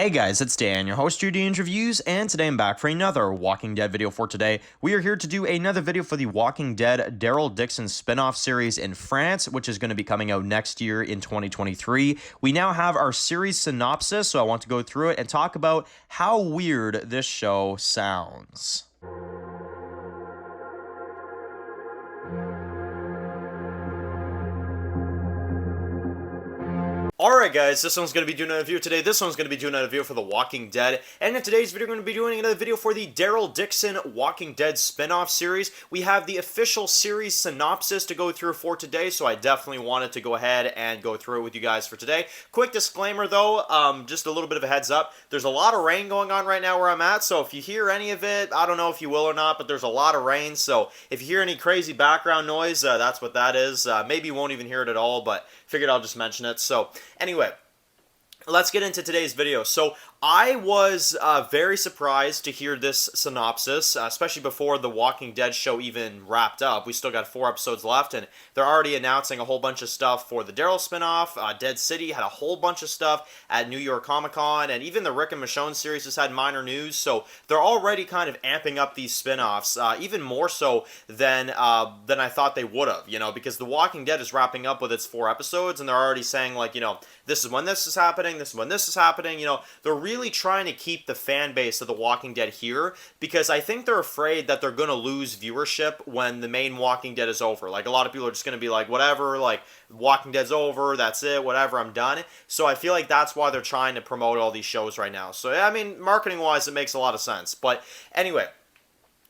Hey guys, it's Dan, your host, Judy Reviews, and today I'm back for another Walking Dead video for today. We are here to do another video for the Walking Dead Daryl Dixon spin-off series in France, which is going to be coming out next year in 2023. We now have our series synopsis, so I want to go through it and talk about how weird this show sounds. Alright guys, this one's going to be doing another video today. This one's going to be doing another video for The Walking Dead. And in today's video, we're going to be doing another video for the Daryl Dixon Walking Dead spin-off series. We have the official series synopsis to go through for today, so I definitely wanted to go ahead and go through it with you guys for today. Quick disclaimer though, just a little bit of a heads up. There's a lot of rain going on right now where I'm at, so if you hear any of it, I don't know if you will or not, but there's a lot of rain, so if you hear any crazy background noise, that's what that is. Maybe you won't even hear it at all, but figured I'll just mention it. So anyway, let's get into today's video. So I was very surprised to hear this synopsis, especially before the Walking Dead show even wrapped up. We still got 4 episodes left, and they're already announcing a whole bunch of stuff for the Daryl spinoff. Dead City had a whole bunch of stuff at New York Comic Con, and even the Rick and Michonne series has had minor news. So they're already kind of amping up these spinoffs, even more so than I thought they would have. You know, because the Walking Dead is wrapping up with its 4 episodes, and they're already saying like, you know, this is when this is happening. This is when this is happening. You know, they're really trying to keep the fan base of The Walking Dead here because I think they're afraid that they're going to lose viewership when the main Walking Dead is over. Like, a lot of people are just going to be like, whatever, like, Walking Dead's over, that's it, whatever, I'm done. So I feel like that's why they're trying to promote all these shows right now. So, I mean, marketing-wise, it makes a lot of sense. But anyway,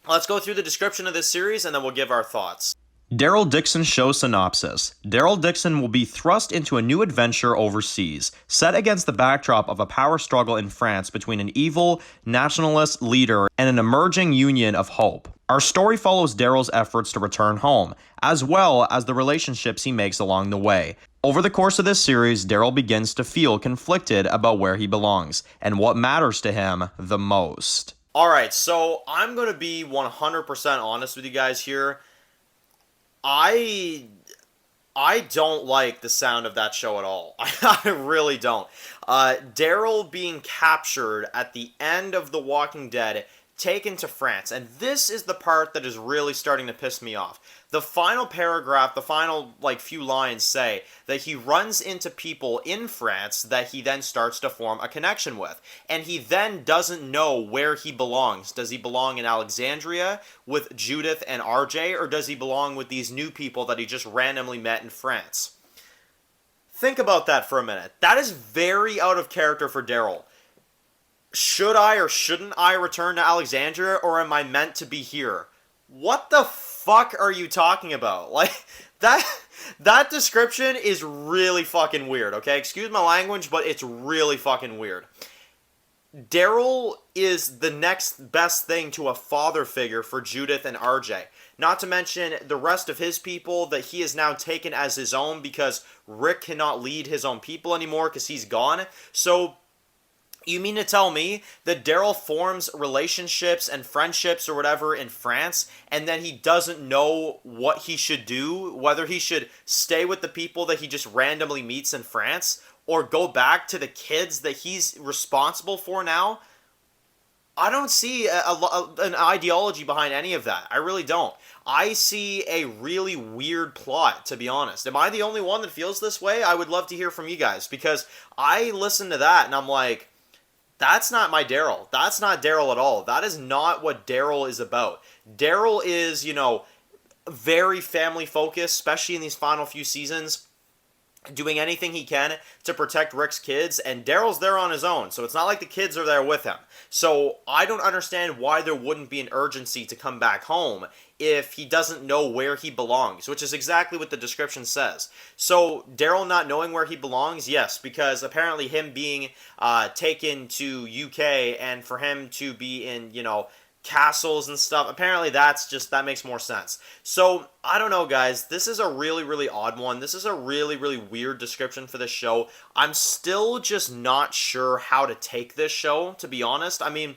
let's go through the description of this series and then we'll give our thoughts. Daryl Dixon show synopsis. Daryl Dixon will be thrust into a new adventure overseas, set against the backdrop of a power struggle in France between an evil, nationalist leader and an emerging union of hope. Our story follows Daryl's efforts to return home, as well as the relationships he makes along the way. Over the course of this series, Daryl begins to feel conflicted about where he belongs and what matters to him the most. Alright, so I'm going to be 100% honest with you guys here. I don't like the sound of that show at all. I really don't. Daryl being captured at the end of The Walking Dead, taken to France, and this is the part that is really starting to piss me off. The final paragraph, the final few lines say that he runs into people in France that he then starts to form a connection with, and he then doesn't know where he belongs. Does he belong in Alexandria with Judith and RJ, or does he belong with these new people that he just randomly met in France? Think about that for a minute. That is very out of character for Daryl. Should I or shouldn't I return to Alexandria, or am I meant to be here? What the fuck are you talking about? Like, that description is really fucking weird, okay? Excuse my language, but it's really fucking weird. Daryl is the next best thing to a father figure for Judith and RJ. Not to mention the rest of his people that he has now taken as his own because Rick cannot lead his own people anymore because he's gone. So you mean to tell me that Daryl forms relationships and friendships or whatever in France, and then he doesn't know what he should do, whether he should stay with the people that he just randomly meets in France, or go back to the kids that he's responsible for now? I don't see an ideology behind any of that. I really don't. I see a really weird plot, to be honest. Am I the only one that feels this way? I would love to hear from you guys, because I listen to that and I'm like, that's not my Daryl. That's not Daryl at all. That is not what Daryl is about. Daryl is, you know, very family focused, especially in these final few seasons, doing anything he can to protect Rick's kids, and Daryl's there on his own, so it's not like the kids are there with him. So I don't understand why there wouldn't be an urgency to come back home if he doesn't know where he belongs, which is exactly what the description says. So Daryl not knowing where he belongs, yes, because apparently him being taken to UK and for him to be in, you know, castles and stuff, apparently that makes more sense. So I don't know, guys, this is a really odd one. This is a really weird description for this show. I'm still just not sure how to take this show, to be honest. I mean,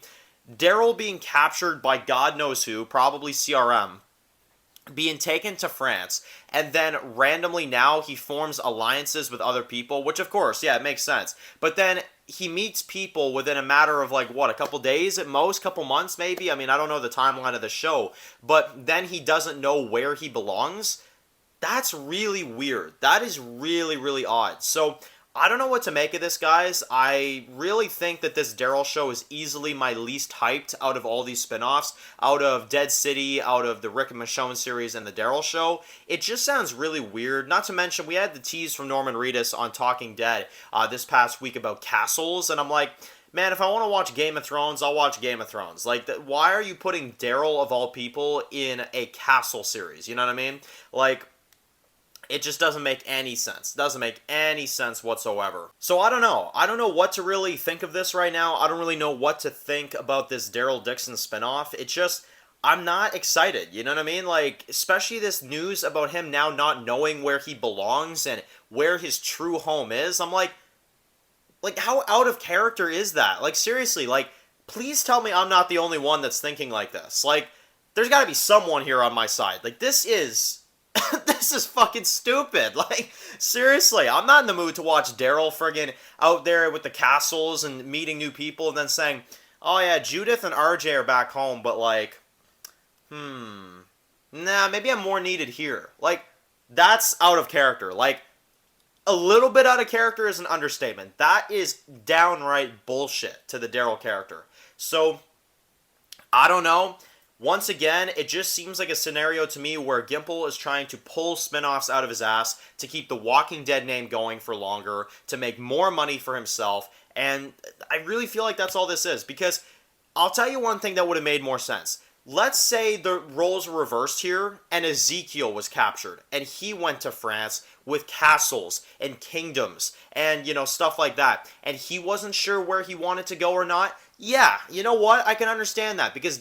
Daryl being captured by God knows who, probably CRM, being taken to France, and then randomly now he forms alliances with other people, which of course, yeah, it makes sense. But then he meets people within a matter of like what, a couple days at most, couple months maybe. I mean, I don't know the timeline of the show, but then he doesn't know where he belongs. That's really weird. That is really, really odd. So I don't know what to make of this, guys. I really think that this Daryl show is easily my least hyped out of all these spin-offs, out of Dead City, out of the Rick and Michonne series and the Daryl show. It just sounds really weird. Not to mention, we had the tease from Norman Reedus on Talking Dead this past week about castles, and I'm like, man, if I want to watch Game of Thrones, I'll watch Game of Thrones. Like, why are you putting Daryl, of all people, in a castle series? You know what I mean? Like, it just doesn't make any sense. It doesn't make any sense whatsoever. So I don't know. I don't know what to really think of this right now. I don't really know what to think about this Daryl Dixon spinoff. It just, I'm not excited. You know what I mean? Like, especially this news about him now not knowing where he belongs and where his true home is. I'm like, how out of character is that? Like, seriously, like, please tell me I'm not the only one that's thinking like this. Like, there's got to be someone here on my side. Like, this is this is fucking stupid. Like, seriously, I'm not in the mood to watch Daryl friggin' out there with the castles and meeting new people and then saying, oh yeah, Judith and RJ are back home, but like, nah, maybe I'm more needed here. Like, that's out of character. Like, a little bit out of character is an understatement. That is downright bullshit to the Daryl character. So, I don't know. Once again, it just seems like a scenario to me where Gimple is trying to pull spin-offs out of his ass to keep the Walking Dead name going for longer, to make more money for himself, and I really feel like that's all this is, because I'll tell you one thing that would have made more sense. Let's say the roles were reversed here, and Ezekiel was captured, and he went to France with castles and kingdoms, and, you know, stuff like that, and he wasn't sure where he wanted to go or not. Yeah, you know what? I can understand that, because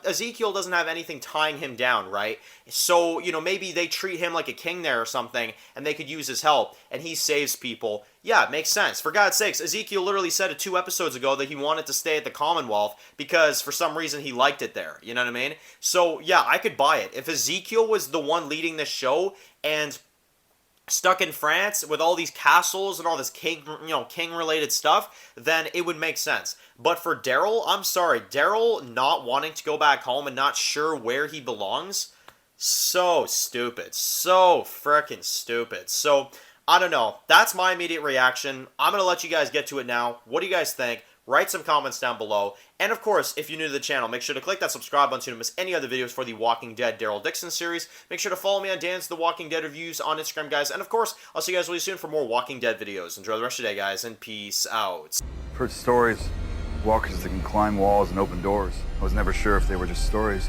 Ezekiel doesn't have anything tying him down, right? So, you know, maybe they treat him like a king there or something, and they could use his help, and he saves people. Yeah, it makes sense. For God's sakes, Ezekiel literally said it 2 episodes ago that he wanted to stay at the Commonwealth because for some reason he liked it there. You know what I mean? So, yeah, I could buy it. If Ezekiel was the one leading this show and stuck in France with all these castles and all this king-related stuff, then it would make sense. But for Daryl, I'm sorry, Daryl not wanting to go back home and not sure where he belongs, so stupid. So frickin' stupid. So, I don't know. That's my immediate reaction. I'm going to let you guys get to it now. What do you guys think? Write some comments down below. And of course, if you're new to the channel, make sure to click that subscribe button so you don't miss any other videos for the Walking Dead Daryl Dixon series. Make sure to follow me on Dan's The Walking Dead Reviews on Instagram, guys. And of course, I'll see you guys really soon for more Walking Dead videos. Enjoy the rest of your day, guys, and peace out. I've heard stories. Walkers that can climb walls and open doors. I was never sure if they were just stories.